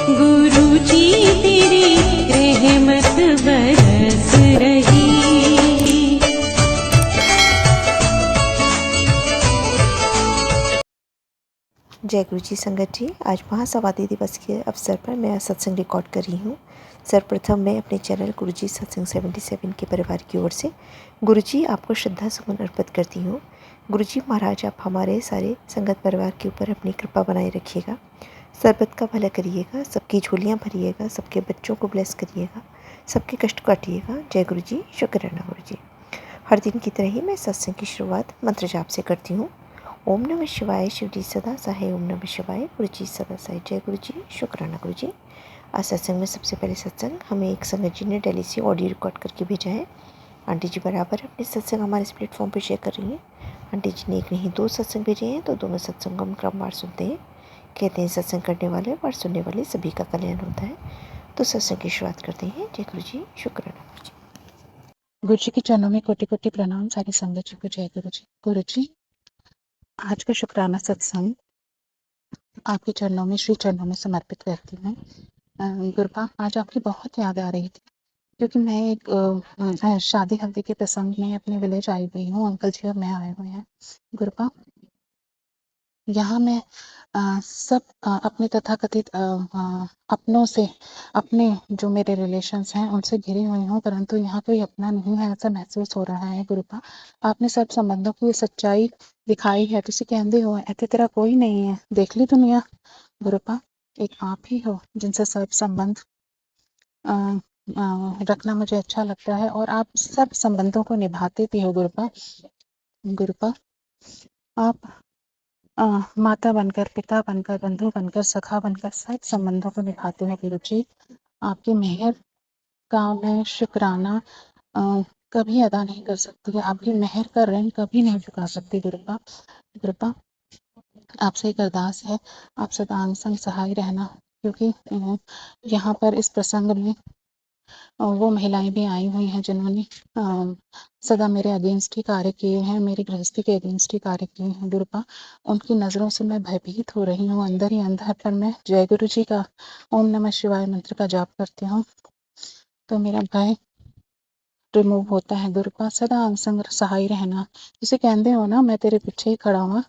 गुरु जी तेरी रहमत बरस रही। जय गुरु जी संगत जी, आज महासमाधि दिवस के अवसर पर मैं सत्संग रिकॉर्ड कर रही हूँ। सर्वप्रथम मैं अपने चैनल गुरु जी सत्संग 77 के परिवार की ओर से गुरु जी आपको श्रद्धा सुमन अर्पित करती हूँ। गुरु जी महाराज आप हमारे सारे संगत परिवार के ऊपर अपनी कृपा बनाए रखिएगा, सरबत का भला करिएगा, सबकी झोलियाँ भरिएगा, सबके बच्चों को ब्लेस करिएगा, सबके कष्ट काटिएगा। जय गुरु जी, शुक्राना गुरु जी। हर दिन की तरह ही मैं सत्संग की शुरुआत मंत्र जाप से करती हूँ। ओम नमः शिवाय, शिव जी सदा सहाय। ओम नमः शिवाय, गुरु जी सदा सहाय। जय गुरु जी, शुक्राना गुरु जी। आज सत्संग में सबसे पहले सत्संग हमें एक संगत जी ने दिल्ली से ऑडियो रिकॉर्ड करके भेजा है। आंटी जी बराबर अपने सत्संग हमारे इस प्लेटफॉर्म पर शेयर कर रही हैं। आंटी जी ने एक नहीं दो सत्संग भेजे हैं, तो दोनों सत्संग हम क्रमवार सुनते हैं। कहते हैं सत्संग करने वाले और सुनने वाले सभी का कल्याण होता है। तो सत्संग की शुरुआत करते हैं। जय गुरु जी, शुक्राना गुरु जी। गुरु जी के चरणों में कोटि कोटि प्रणाम। सारी संगत जी को जय गुरु जी। गुरु जी, आज का शुक्राना सत्संग आपके चरणों में, श्री चरणों में समर्पित करती हूँ। गुरुपा, आज आपकी बहुत याद आ रही थी, क्योंकि मैं एक शादी हल्दी के प्रसंग में अपने विलेज आई हुई हूँ। अंकल जी और मैं आए हुए हैं। गुरुपा, यहाँ मैं सब अपने तथाकथित अपनों से, अपने जो मेरे रिलेशंस हैं उनसे घिरी हुई हूँ, परंतु यहाँ कोई अपना नहीं है ऐसा महसूस हो रहा है। गुरुपा, आपने सब संबंधों की सच्चाई दिखाई है। तुसी कहते हो ऐसे तेरा कोई नहीं है, देख ली दुनिया। गुरुपा, एक आप ही हो जिनसे सब संबंध रखना मुझे अच्छा लगता है, और आप सब संबंधों को निभाते भी हो। गुरुपा, गुरुपा, आप माता बनकर, पिता बनकर, बंधु बनकर, सखा बनकर सब संबंधों को निभाते हैं। गुरु जी, आपकी मेहर का मैं शुक्राना कभी अदा नहीं कर सकती। आपकी मेहर का ऋण कभी नहीं चुका सकती। गुरुपा, गुरुपा, आपसे एक अरदास है, आप सदा अंग संग सहाय रहना, क्योंकि यहाँ पर इस प्रसंग में वो महिलाएं भी आई हुई हैं जिन्होंने सदा मेरे अगेंस्ट ही कार्य किए हैं, मेरी गृहस्थी के अगेंस्ट ही कार्य किए हैं। गुरुपा, उनकी नज़रों से मैं भयभीत हो रही हूँ अंदर ही अंदर, पर मैं जय गुरु जी का ओम नमः शिवाय मंत्र का जाप करती हूँ तो मेरा भय रिमूव होता है। गुरुपा, सदा अंग संग सहाय रहना, जिसे कहते हो ना मैं तेरे पीछे ही खड़ा हुआ,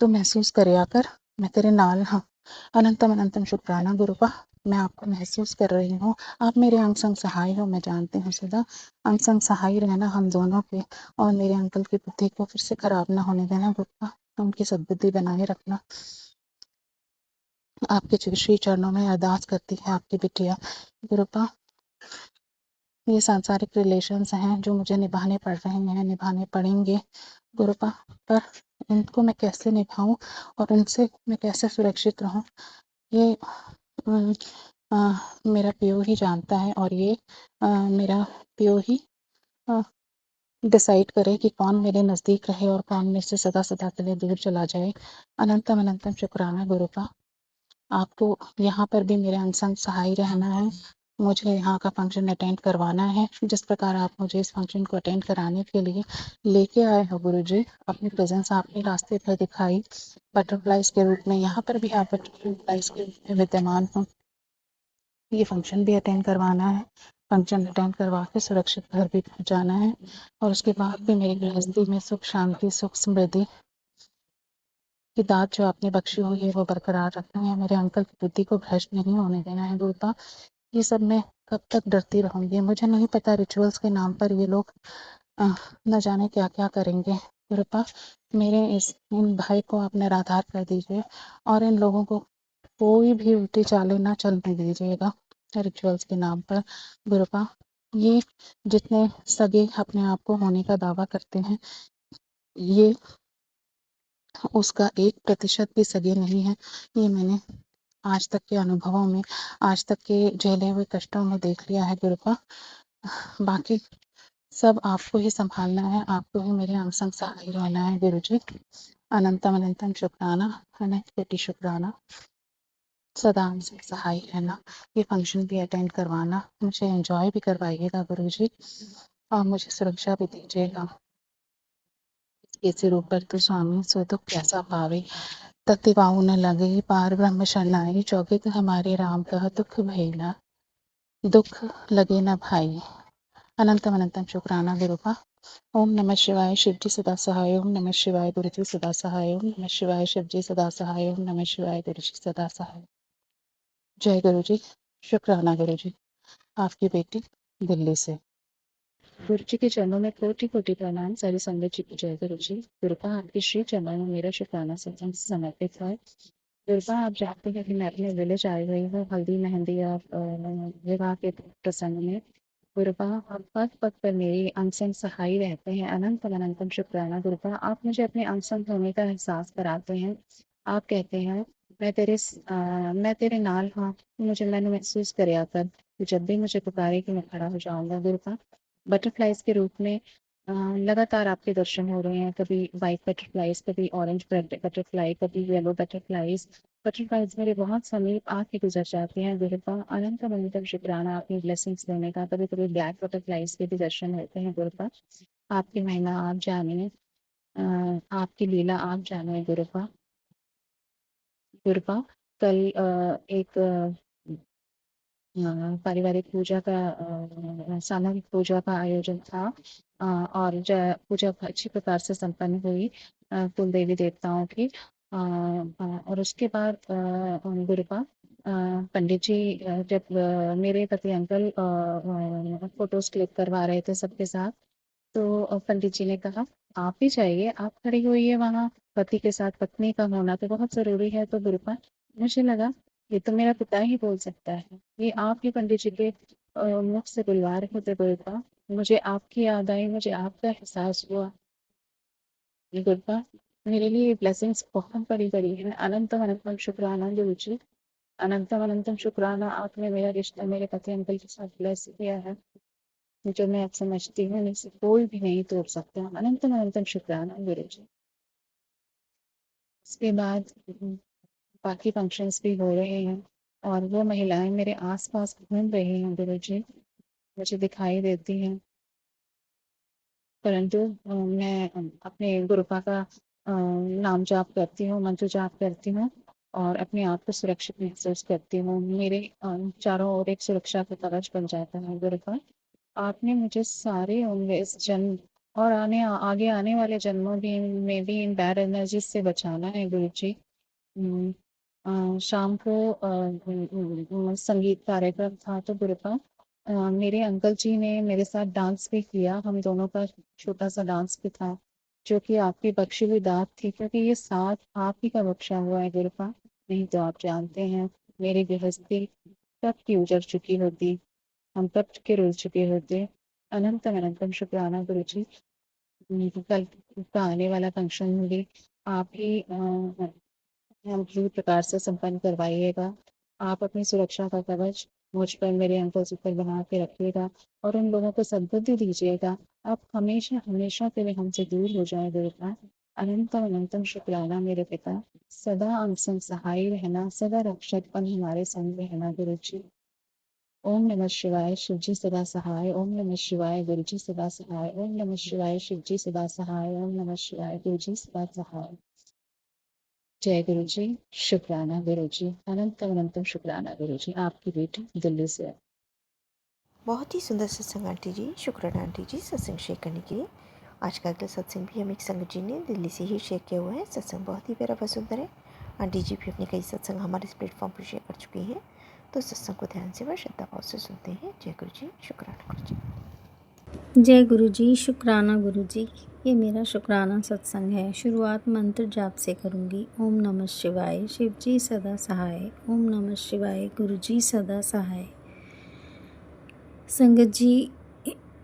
तो महसूस करे कर मैं तेरे नाल हाँ। अनंतम अनंतम शुक्राना गुरुपा, मैं आपको महसूस कर रही हूँ, आप मेरे अंग संग सहाय हो। मैं जानती हूँ सदा अंग संग सहाय रहना हम दोनों के, और मेरे अंकल की बुद्धि को फिर से खराब ना होने देना गुरुपा, उनकी सद्बुद्धि बनाए रखना। आपके श्री चरणों में अरदास करती है आपकी बिटिया। गुरुपा, ये सांसारिक रिलेशंस हैं जो मुझे निभाने पड़ रहे हैं, निभाने पड़ेंगे गुरुपा, पर इनको मैं कैसे निभाऊं और इनसे मैं कैसे सुरक्षित रहूं, ये मेरा पियो ही जानता है, और ये मेरा पियो ही डिसाइड करे कि कौन मेरे नज़दीक रहे और कौन मेरे से सदा सदा के लिए दूर चला जाए। अनंतम अनंतम शुक्राना गुरुपा, आपको यहाँ पर भी मेरे अंग संग सहाय रहना है। मुझे यहाँ का फंक्शन अटेंड करवाना है, जिस प्रकार आप मुझे इस फंक्शन को अटेंड कराने के लिए लेके आए हो गुरु जी, अपनी प्रेजेंस आपने रास्ते पर दिखाई बटरफ्लाइज के रूप में, यहाँ पर भी आप बटरफ्लाइज के रूप में विद्यमान हो। ये फंक्शन भी अटेंड करवाना है, फंक्शन अटेंड करवा के सुरक्षित घर भी पहुँचाना है, और उसके बाद भी मेरी गृहस्थी में सुख शांति सुख समृद्धि की दात जो आपने बख्शी हुई है वो बरकरार रखनी है। मेरे अंकल की बुद्धि को भ्रष्ट नहीं होने देना है गुरुपा। ये सब मैं कब तक डरती रहूंगी, मुझे नहीं पता रिचुअल्स के नाम पर ये लोग न जाने क्या क्या करेंगे। गुरुपा, मेरे इन भाई को आप निराधार कर दीजिए, और इन लोगों को कोई भी उल्टी चालें ना चलने दीजिएगा रिचुअल्स के नाम पर। गुरुपा, ये जितने सगे अपने आप को होने का दावा करते हैं, ये उसका 1% भी सगे नहीं है। ये मैंने आज तक के अनुभवों में, आज तक के झेले हुए कष्टों में देख लिया है गुरुपा। बाकी सब आपको ही संभालना है, आपको ही मेरे अंग संग सहाय रहना है गुरु जी। अनंतम अनंतम शुक्राना, अनंत कोटि शुक्राना, सदा अंग संग सहाय रहना। ये फंक्शन भी अटेंड करवाना, मुझे एंजॉय भी करवाइएगा गुरु जी, और मुझे सुरक्षा भी दीजिएगा। ऐसे रूप पर तो स्वामी सो दुख कैसा पावे, तत्तिवाऊ न लगे पार ब्रह्म शरणाई चौकित हमारे राम कह दुख भैला दुख लगे न भाई। अनंतम अनंतम शुक्राना गुरु का। ओम नमः शिवाय शिवजी सदा सहाय। ओम नमः शिवाय गुरुजी सदा सहाय। ओम नमः शिवाय शिवजी सदा सहाय। ओम नमः शिवाय गुरुजी सदा सहाय। जय गुरु जी। शुक्राना गुरु जी। आपकी बेटी दिल्ली से। गुरु जी के चरणों में कोटि कोटि प्रणाम। सारी संगत जी की जय गुरु जी। कृपा आपके श्री चरणों में मेरा शुक्राना सत्संग से समर्पित है। कृपा आप जानते हैं कि मैं अपने विलेज आई हुई हूँ हल्दी मेहंदी और विवाह के प्रसंग में। गुरुपा आप पद पद पर मेरी अनसंग सहाय रहते हैं। अनंत अनंतम शुक्राना गुरुपा आप मुझे अपने अनसंग होने का एहसास कराते हैं। आप कहते हैं मैं तेरे नाल हाँ मुझे मैंने महसूस कराया कर कि जब भी मुझे पुकारे कि मैं खड़ा हो जाऊंगा। गुरुपा बटरफ्लाइज के रूप में लगातार आपके दर्शन हो रहे हैं। कभी वाइट बटरफ्लाइज, कभी ऑरेंज बटरफ्लाई, कभी येलो बटरफ्लाइज। बटरफ्लाइज मेरे बहुत समीप आके गुजर जाते हैं। गुरुपा अनंत अनंतम शुक्राना अपनी ब्लेसिंग्स देने का। कभी कभी ब्लैक बटरफ्लाइज के भी दर्शन होते हैं। गुरुपा आपकी महिमा आप जाने, आपकी लीला आप जाने। गुरुपा गुरुपा कल एक पारिवारिक पूजा का सामूहिक पूजा का आयोजन था और पूजा अच्छी प्रकार से संपन्न हुई कुल देवी देवताओं की। और उसके बाद गुरुपा पंडित जी जब मेरे पति अंकल फोटोज क्लिक करवा रहे थे सबके साथ, तो पंडित जी ने कहा आप भी जाइए, आप खड़ी हुई है वहाँ, पति के साथ पत्नी का होना तो बहुत जरूरी है। तो गुरुपा मुझे लगा ये तो मेरा पिता ही बोल सकता है, ये आप ही पंडित जी के मुख से बुलवा रहे थे। गुरुपा मुझे आपकी याद आई, मुझे आपका एहसास हुआ। गुरुपा मेरे लिए ब्लेसिंग्स बहुत बड़ी बड़ी है। अनंतम अनंतम शुक्राना गुरु जी। अनंतम अनंतम शुक्राना आपने मेरा रिश्ता मेरे पति अंकल के साथ ब्लेस किया है, जो मैं अब समझती हूँ इसे कोई भी नहीं तोड़ सकता। अनंतम अनंतम शुक्राना गुरु जी। इसके बाद बाकी फंक्शंस भी हो रहे हैं और वो महिलाएं मेरे आसपास घूम रही हैं गुरु जी, मुझे दिखाई देती हैं। परंतु मैं अपने गुरुपा का नाम जाप करती हूँ, मंत्र जाप करती हूँ और अपने आप को सुरक्षित महसूस करती हूँ। मेरे चारों ओर एक सुरक्षा का कवच बन जाता है। गुरुपा आपने मुझे सारे उम्र इस जन्म और आगे आने वाले जन्मों भी में भी इन बैड एनर्जी से बचाना है गुरु जी। हम्म, शाम को संगीत कार्यक्रम था तो गुरुपा मेरे अंकल जी ने मेरे साथ डांस भी किया। हम दोनों का छोटा सा डांस भी था जो कि आपकी बख्शी हुई दात थी, क्योंकि ये साथ आप ही का बख्शा हुआ है गुरुपा। नहीं तो आप जानते हैं मेरी गृहस्थी कब की उजड़ चुकी होती, हम कब के रुल चुके होते। अनंतम अनंतम शुक्राना गुरु जी। कल का आने वाला फंक्शन भी आप ही हम पूरी प्रकार से संपन्न करवाइएगा। आप अपनी सुरक्षा का कवच मुझ पर मेरे अंकल पर बना के रखिएगा और उन लोगों को सद्बुद्धि दीजिएगा। आप हमेशा हमेशा के लिए हमसे दूर हो जाए गुरुपा। अनंतम अनंतम शुक्राना मेरे पिता। सदा हम संग सहाय रहना, सदा रक्षक बन हमारे संग रहना गुरु जी। ओम नमः शिवाय शिवजी सदा सहाय। ओम नमः शिवाय गुरुजी सदा सहाय। ओम नमः शिवाय शिवजी सदा सहाय। ओम नमः शिवाय गुरुजी सदा सहाय। जय गुरु जी। शुक्राना गुरु जी। अनंतम अनंतम शुक्राना गुरु जी। आपकी बेटी दिल्ली से है। बहुत ही सुंदर सत्संग आंटी जी। शुक्राना आंटी जी सत्संग शेयर करने के लिए। आज का अगला सत्संग भी हम एक संगत जी ने दिल्ली से ही शेयर किया हुआ है। सत्संग बहुत ही प्यारा व सुंदर है। आंटी जी भी अपने कई सत्संग हमारे इस प्लेटफॉर्म पर शेयर कर चुकी हैं, तो सत्संग को ध्यान से व श्रद्धा भाव से सुनते हैं। जय गुरु जी। शुक्राना गुरु जी। जय गुरु जी। शुक्राना गुरु जी। ये मेरा शुक्राना सत्संग है। शुरुआत मंत्र जाप से करूँगी। ओम नमः शिवाय शिव जी सदा सहाय। ओम नमः शिवाय गुरु जी सदा सहाय। संगत जी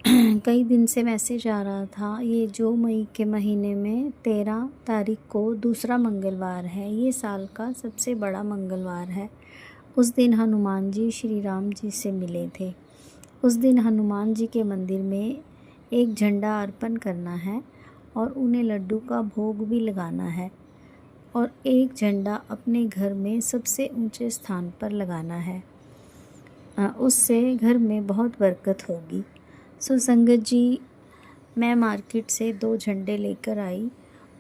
कई दिन से मैसेज आ रहा था, ये जो मई के महीने में 13 तारीख को दूसरा मंगलवार है, ये साल का सबसे बड़ा मंगलवार है। उस दिन हनुमान जी श्री राम जी से मिले थे। उस दिन हनुमान जी के मंदिर में एक झंडा अर्पण करना है और उन्हें लड्डू का भोग भी लगाना है और एक झंडा अपने घर में सबसे ऊंचे स्थान पर लगाना है। उससे घर में बहुत बरकत होगी। सो संगत जी, मैं मार्केट से 2 झंडे लेकर आई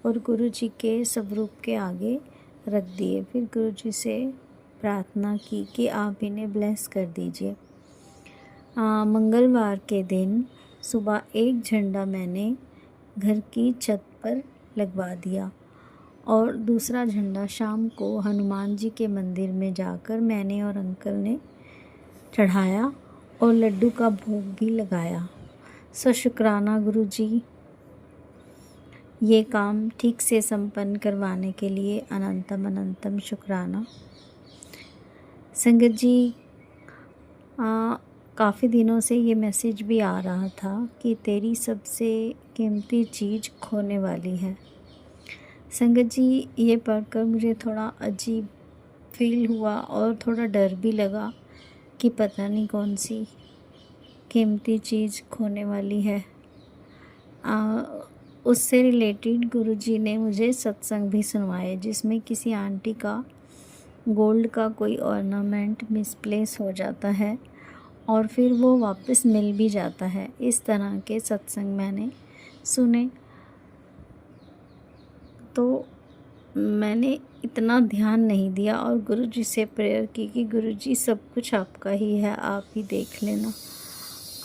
और गुरु जी के स्वरूप के आगे रख दिए। फिर गुरुजी से प्रार्थना की कि आप इन्हें ब्लेस कर दीजिए। मंगलवार के दिन सुबह एक झंडा मैंने घर की छत पर लगवा दिया और दूसरा झंडा शाम को हनुमान जी के मंदिर में जाकर मैंने और अंकल ने चढ़ाया और लड्डू का भोग भी लगाया। सो शुक्राना गुरुजी, ये काम ठीक से संपन्न करवाने के लिए अनंतम अनंतम शुक्राना। संगत जी, काफ़ी दिनों से ये मैसेज भी आ रहा था कि तेरी सबसे कीमती चीज़ खोने वाली है। संगत जी, ये पढ़कर मुझे थोड़ा अजीब फील हुआ और थोड़ा डर भी लगा कि पता नहीं कौन सी कीमती चीज़ खोने वाली है। उससे रिलेटेड गुरुजी ने मुझे सत्संग भी सुनवाए जिसमें किसी आंटी का गोल्ड का कोई ऑर्नामेंट मिसप्लेस हो जाता है और फिर वो वापस मिल भी जाता है। इस तरह के सत्संग मैंने सुने तो मैंने इतना ध्यान नहीं दिया और गुरुजी से प्रेयर की कि गुरुजी सब कुछ आपका ही है, आप ही देख लेना,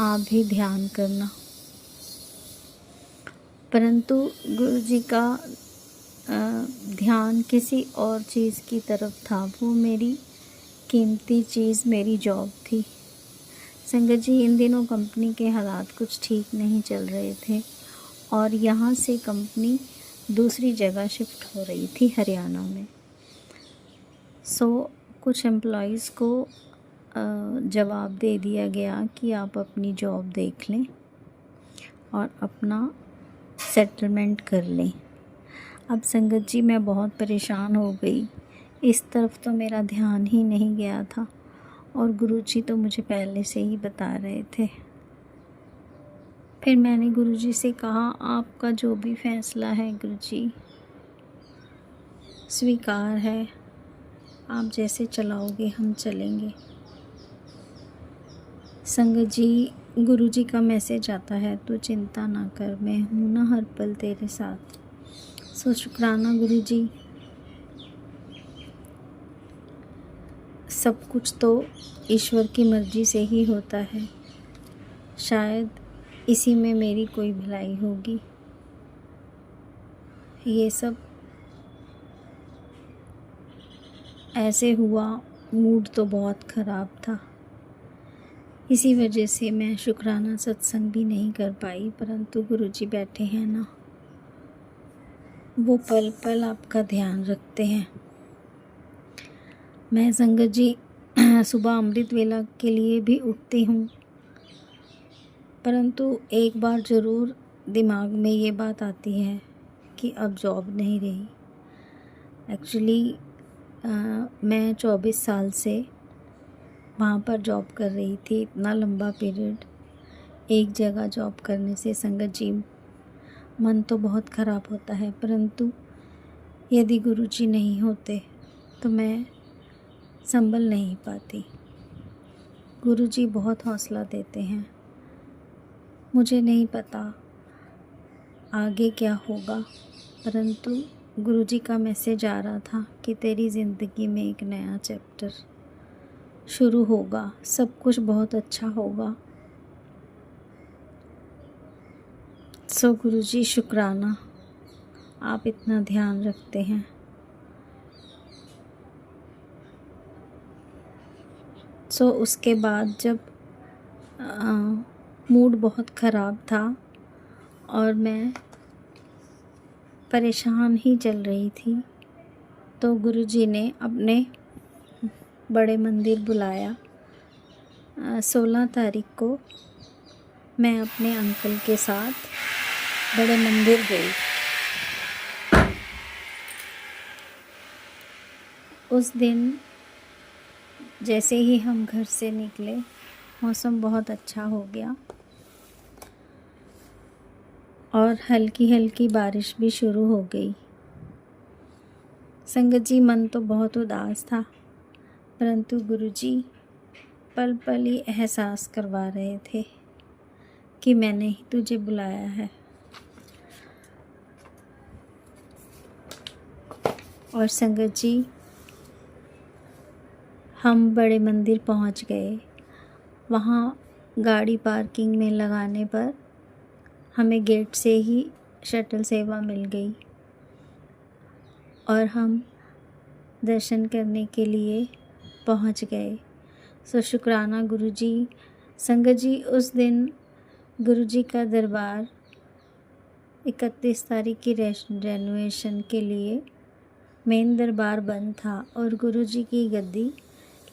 आप ही ध्यान करना। परंतु गुरुजी का ध्यान किसी और चीज़ की तरफ था। वो मेरी कीमती चीज़ मेरी जॉब थी। संगत जी, इन दिनों कंपनी के हालात कुछ ठीक नहीं चल रहे थे और यहाँ से कंपनी दूसरी जगह शिफ्ट हो रही थी हरियाणा में। सो कुछ एम्प्लॉइज़ को जवाब दे दिया गया कि आप अपनी जॉब देख लें और अपना सेटलमेंट कर लें। अब संगत जी, मैं बहुत परेशान हो गई। इस तरफ तो मेरा ध्यान ही नहीं गया था और गुरुजी तो मुझे पहले से ही बता रहे थे। फिर मैंने गुरुजी से कहा, आपका जो भी फैसला है गुरुजी, स्वीकार है, आप जैसे चलाओगे हम चलेंगे। संगत जी, गुरुजी का मैसेज आता है तो चिंता ना कर, मैं हूँ ना हर पल तेरे साथ। सो शुक्राना गुरुजी। सब कुछ तो ईश्वर की मर्ज़ी से ही होता है, शायद इसी में मेरी कोई भलाई होगी। ये सब ऐसे हुआ, मूड तो बहुत ख़राब था, इसी वजह से मैं शुक्राना सत्संग भी नहीं कर पाई। परंतु गुरुजी बैठे हैं ना, वो पल पल आपका ध्यान रखते हैं। मैं संगत जी सुबह अमृत वेला के लिए भी उठती हूँ, परंतु एक बार ज़रूर दिमाग में ये बात आती है कि अब जॉब नहीं रही। एक्चुअली मैं 24 साल से वहाँ पर जॉब कर रही थी। इतना लंबा पीरियड एक जगह जॉब करने से संगत जी मन तो बहुत ख़राब होता है, परंतु यदि गुरुजी नहीं होते तो मैं संभल नहीं पाती। गुरुजी बहुत हौसला देते हैं। मुझे नहीं पता आगे क्या होगा, परंतु गुरुजी का मैसेज आ रहा था कि तेरी ज़िंदगी में एक नया चैप्टर शुरू होगा, सब कुछ बहुत अच्छा होगा। सो गुरुजी शुक्राना, आप इतना ध्यान रखते हैं। सो उसके बाद जब मूड बहुत ख़राब था और मैं परेशान ही चल रही थी तो गुरुजी ने अपने बड़े मंदिर बुलाया। 16 तारीख को मैं अपने अंकल के साथ बड़े मंदिर गई। उस दिन जैसे ही हम घर से निकले, मौसम बहुत अच्छा हो गया और हल्की हल्की बारिश भी शुरू हो गई। संगत जी, मन तो बहुत उदास था, परंतु गुरुजी पल पल ही एहसास करवा रहे थे कि मैंने ही तुझे बुलाया है। और संगत जी हम बड़े मंदिर पहुंच गए। वहाँ गाड़ी पार्किंग में लगाने पर हमें गेट से ही शटल सेवा मिल गई और हम दर्शन करने के लिए पहुंच गए। सो शुक्राना गुरुजी। संगत जी उस दिन गुरुजी का दरबार 31 तारीख की रेनोवेशन के लिए मेन दरबार बंद था और गुरुजी की गद्दी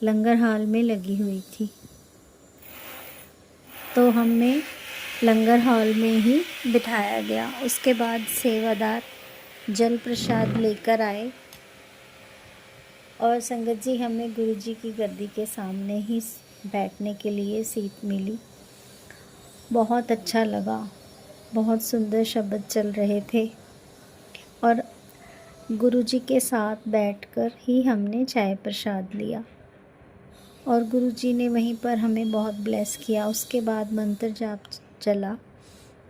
लंगर हाल में लगी हुई थी, तो हमें लंगर हॉल में ही बिठाया गया। उसके बाद सेवादार जल प्रसाद लेकर आए और संगत जी हमें गुरुजी की गद्दी के सामने ही बैठने के लिए सीट मिली। बहुत अच्छा लगा, बहुत सुंदर शब्द चल रहे थे और गुरुजी के साथ बैठकर ही हमने चाय प्रसाद लिया और गुरुजी ने वहीं पर हमें बहुत ब्लेस किया। उसके बाद मंत्र जाप चला,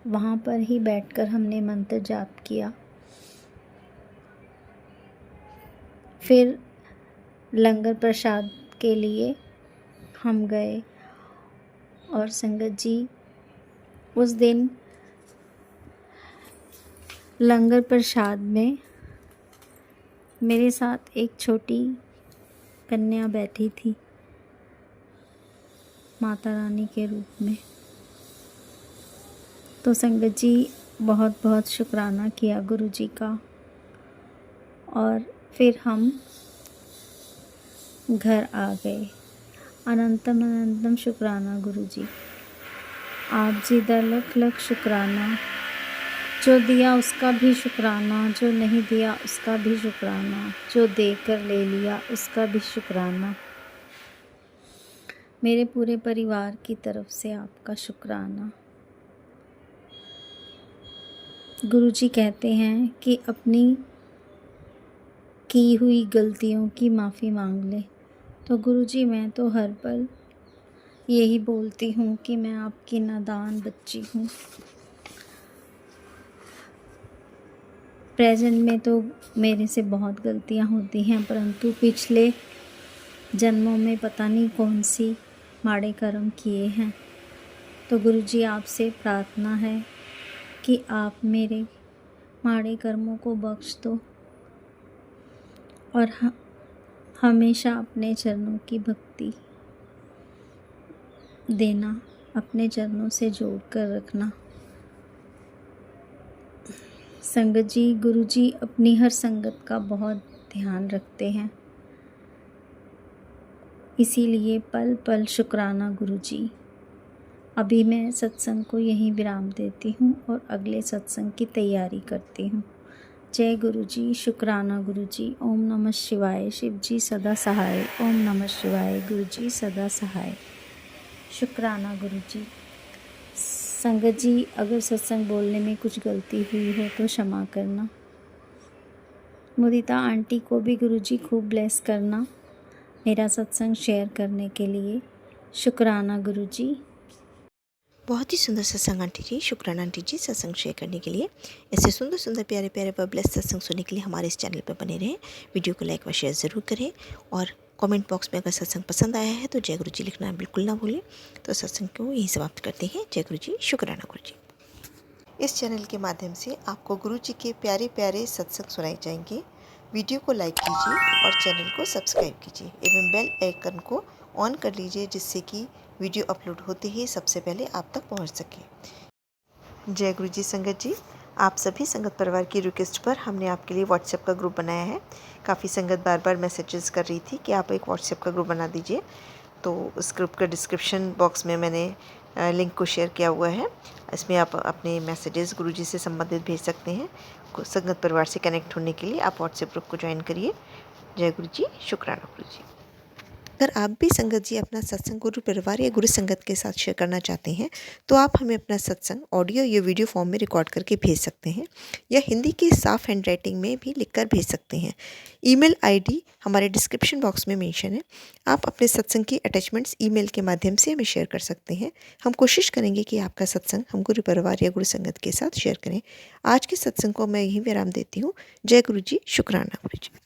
वहाँ पर ही बैठकर हमने मंत्र जाप किया। फिर लंगर प्रसाद के लिए हम गए और संगत जी उस दिन लंगर प्रसाद में मेरे साथ एक छोटी कन्या बैठी थी माता रानी के रूप में। तो संगत जी बहुत बहुत शुक्राना किया गुरुजी का और फिर हम घर आ गए। अनंतम अनंतम शुक्राना गुरुजी। आप जी दा लख लख शुक्राना। जो दिया उसका भी शुक्राना, जो नहीं दिया उसका भी शुक्राना, जो देकर ले लिया उसका भी शुक्राना। मेरे पूरे परिवार की तरफ से आपका शुक्राना। गुरुजी कहते हैं कि अपनी की हुई गलतियों की माफ़ी मांग ले। तो गुरुजी मैं तो हर पल यही बोलती हूँ कि मैं आपकी नादान बच्ची हूँ। प्रेजेंट में तो मेरे से बहुत गलतियाँ होती हैं, परंतु पिछले जन्मों में पता नहीं कौन सी माड़े कर्म किए हैं। तो गुरुजी आपसे प्रार्थना है कि आप मेरे माड़े कर्मों को बख्श दो और हमेशा अपने चरणों की भक्ति देना, अपने चरणों से जोड़ कर रखना। संगत जी गुरुजी अपनी हर संगत का बहुत ध्यान रखते हैं, इसीलिए पल पल शुक्राना गुरुजी। अभी मैं सत्संग को यहीं विराम देती हूँ और अगले सत्संग की तैयारी करती हूँ। जय गुरुजी। शुक्राना गुरुजी। ओम नमः शिवाय। शिव जी सदा सहाय। ओम नमः शिवाय। गुरुजी सदा सहाय। शुक्राना गुरुजी। संगत जी अगर सत्संग बोलने में कुछ गलती हुई हो तो क्षमा करना। मुदिता आंटी को भी गुरुजी खूब ब्लेस करना मेरा सत्संग शेयर करने के लिए। शुक्राना गुरुजी। बहुत ही सुंदर सत्संग आंटी जी। शुक्राना आंटी जी सत्संग शेयर करने के लिए। ऐसे सुंदर सुंदर प्यारे प्यारे व ब्लेस सत्संग सुनने के लिए हमारे इस चैनल पर बने रहें। वीडियो को लाइक व शेयर ज़रूर करें और कमेंट बॉक्स में अगर सत्संग पसंद आया है तो जय गुरु जी लिखना बिल्कुल ना भूलें। तो सत्संग को यहीं समाप्त करते हैं। जय गुरु जी। शुक्राना गुरु जी। इस चैनल के माध्यम से आपको गुरु जी के प्यारे प्यारे सत्संग सुनाए जाएंगे। वीडियो को लाइक कीजिए और चैनल को सब्सक्राइब कीजिए एवं बेल आइकन को ऑन कर लीजिए, जिससे कि वीडियो अपलोड होते ही सबसे पहले आप तक पहुंच सके। जय गुरु जी। संगत जी आप सभी संगत परिवार की रिक्वेस्ट पर हमने आपके लिए व्हाट्सएप का ग्रुप बनाया है। काफ़ी संगत बार बार मैसेजेस कर रही थी कि आप एक व्हाट्सएप का ग्रुप बना दीजिए, तो उस ग्रुप का डिस्क्रिप्शन बॉक्स में मैंने लिंक को शेयर किया हुआ है। इसमें आप अपने मैसेजेस गुरुजी से संबंधित भेज सकते हैं। संगत परिवार से कनेक्ट होने के लिए आप व्हाट्सएप ग्रुप को ज्वाइन करिए। जय गुरु जी। शुक्राना गुरु जी। अगर आप भी संगत जी अपना सत्संग गुरु परिवार या गुरु संगत के साथ शेयर करना चाहते हैं तो आप हमें अपना सत्संग ऑडियो या वीडियो फॉर्म में रिकॉर्ड करके भेज सकते हैं या हिंदी की साफ हैंड राइटिंग में भी लिखकर भेज सकते हैं। ईमेल आईडी हमारे डिस्क्रिप्शन बॉक्स में मेंशन है। आप अपने सत्संग की अटैचमेंट्स ईमेल के माध्यम से हमें शेयर कर सकते हैं। हम कोशिश करेंगे कि आपका सत्संग हम गुरु परिवार या गुरु संगत के साथ शेयर करें। आज के सत्संग को मैं यहीं विराम देती हूँ। जय गुरु जी। शुक्राना गुरु जी।